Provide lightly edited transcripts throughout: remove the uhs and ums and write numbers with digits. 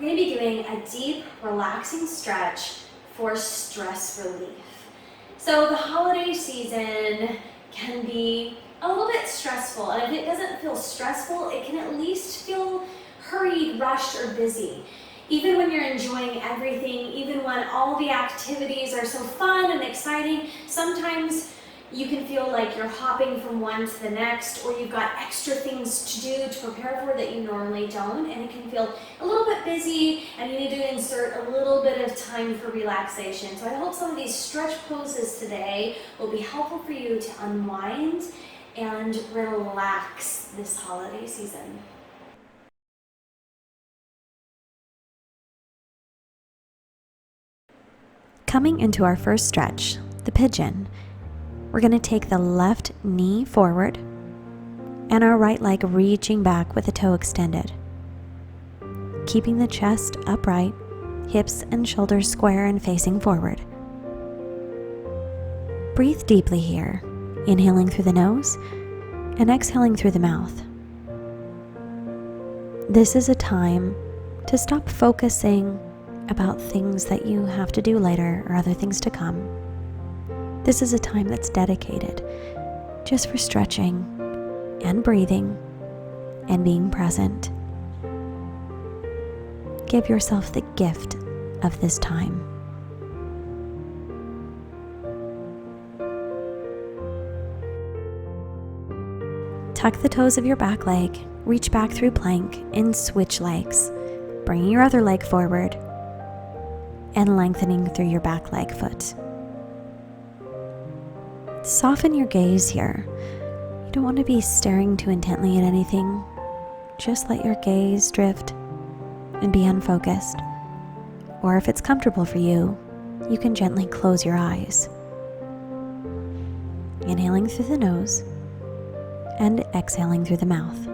going to be doing a deep, relaxing stretch for stress relief. So the holiday season can be a little bit stressful, and if it doesn't feel stressful, it can at least feel hurried, rushed, or busy. Even when you're enjoying everything, even when all the activities are so fun and exciting, sometimes you can feel like you're hopping from one to the next, or you've got extra things to do to prepare for that you normally don't, and it can feel a little bit busy, and you need to insert a little bit of time for relaxation. So I hope some of these stretch poses today will be helpful for you to unwind and relax this holiday season. Coming into our first stretch, the pigeon, we're going to take the left knee forward and our right leg reaching back with the toe extended. Keeping the chest upright, hips and shoulders square and facing forward. Breathe deeply here, inhaling through the nose and exhaling through the mouth. This is a time to stop focusing about things that you have to do later or other things to come. This is a time that's dedicated just for stretching and breathing and being present. Give yourself the gift of this time. Tuck the toes of your back leg, reach back through plank and switch legs, bringing your other leg forward and lengthening through your back leg foot. Soften your gaze here. You don't want to be staring too intently at anything. Just let your gaze drift and be unfocused. Or if it's comfortable for you, you can gently close your eyes. Inhaling through the nose and exhaling through the mouth.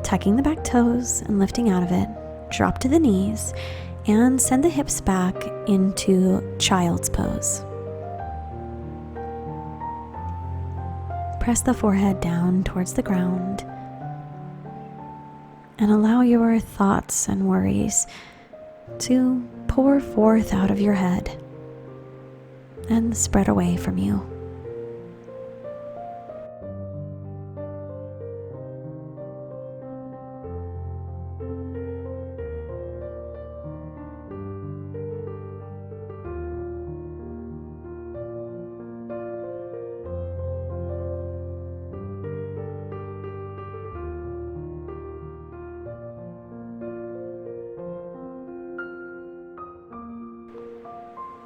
Tucking the back toes and lifting out of it, drop to the knees and send the hips back into child's pose. Press the forehead down towards the ground and allow your thoughts and worries to pour forth out of your head and spread away from you.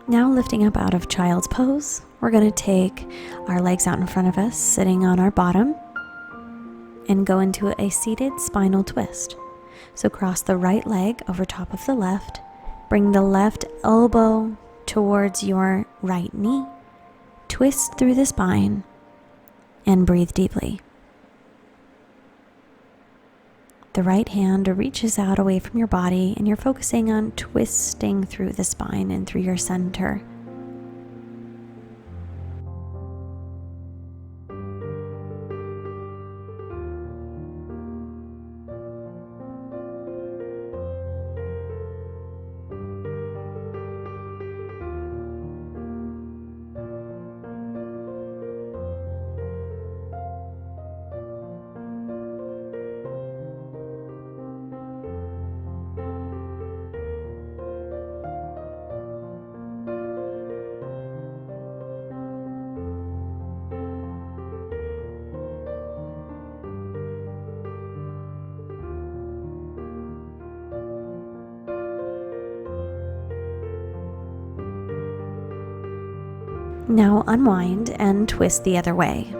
Now lifting up out of child's pose, we're going to take our legs out in front of us, sitting on our bottom, and go into a seated spinal twist. So cross the right leg over top of the left, bring the left elbow towards your right knee, twist through the spine, and breathe deeply. The right hand reaches out away from your body and you're focusing on twisting through the spine and through your center. Now unwind and twist the other way.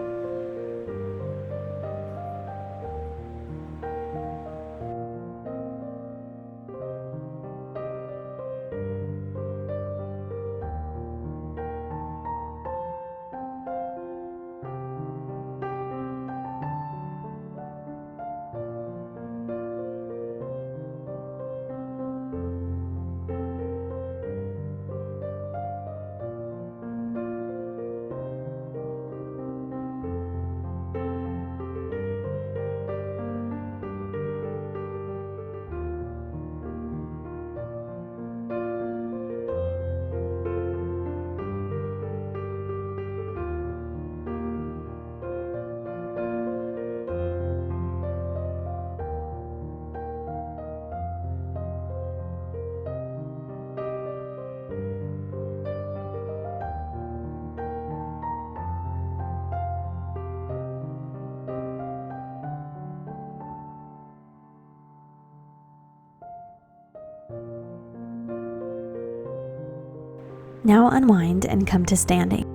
Now unwind and come to standing.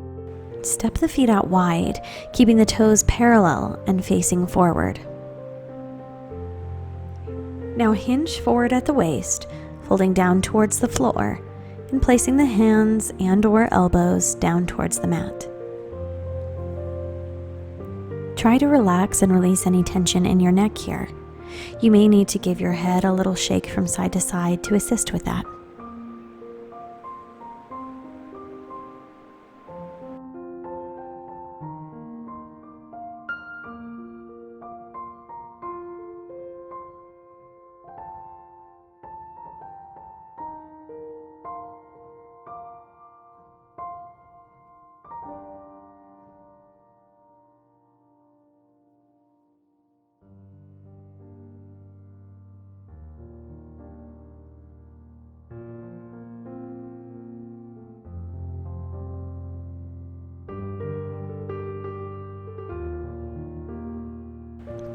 Step the feet out wide, keeping the toes parallel and facing forward. Now hinge forward at the waist, folding down towards the floor, and placing the hands and/or elbows down towards the mat. Try to relax and release any tension in your neck here. You may need to give your head a little shake from side to side to assist with that.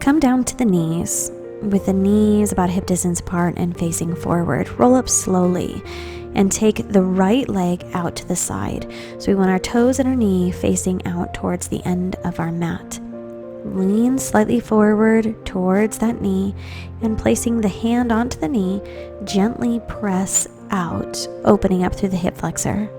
Come down to the knees. With the knees about hip distance apart and facing forward, roll up slowly and take the right leg out to the side. So we want our toes and our knee facing out towards the end of our mat. Lean slightly forward towards that knee and placing the hand onto the knee, gently press out, opening up through the hip flexor.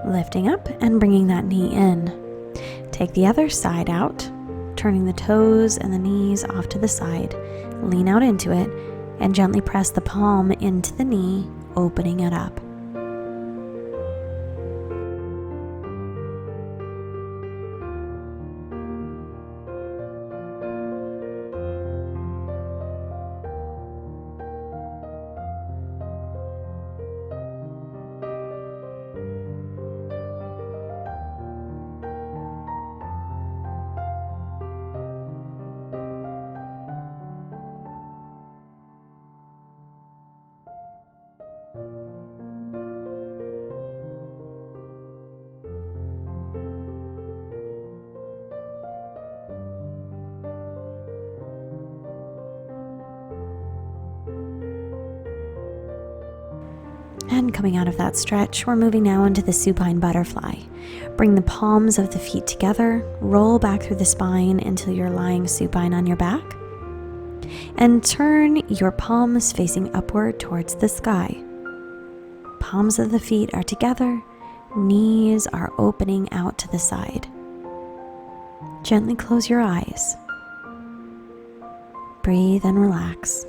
Lifting up and bringing that knee in. Take the other side out, turning the toes and the knees off to the side. Lean out into it and gently press the palm into the knee, opening it up. And coming out of that stretch, we're moving now into the supine butterfly. Bring the palms of the feet together, roll back through the spine until you're lying supine on your back, and turn your palms facing upward towards the sky. Palms of the feet are together, knees are opening out to the side. Gently close your eyes. Breathe and relax.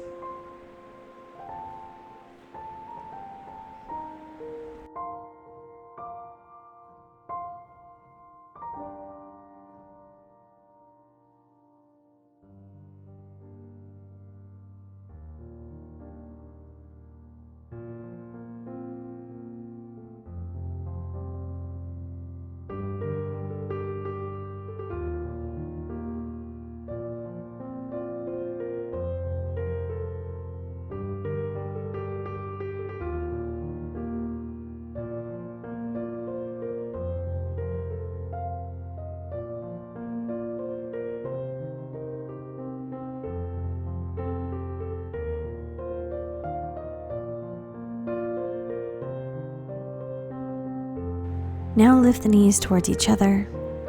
Now lift the knees towards each other,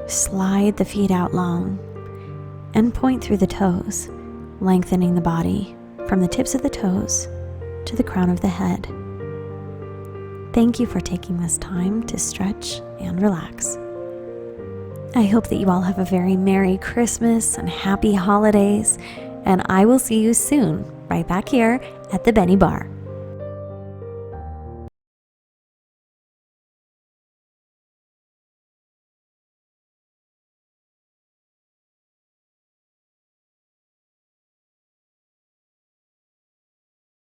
slide the feet out long, and point through the toes, lengthening the body from the tips of the toes to the crown of the head. Thank you for taking this time to stretch and relax. I hope that you all have a very Merry Christmas and Happy Holidays, and I will see you soon right back here at the Bennie Bar.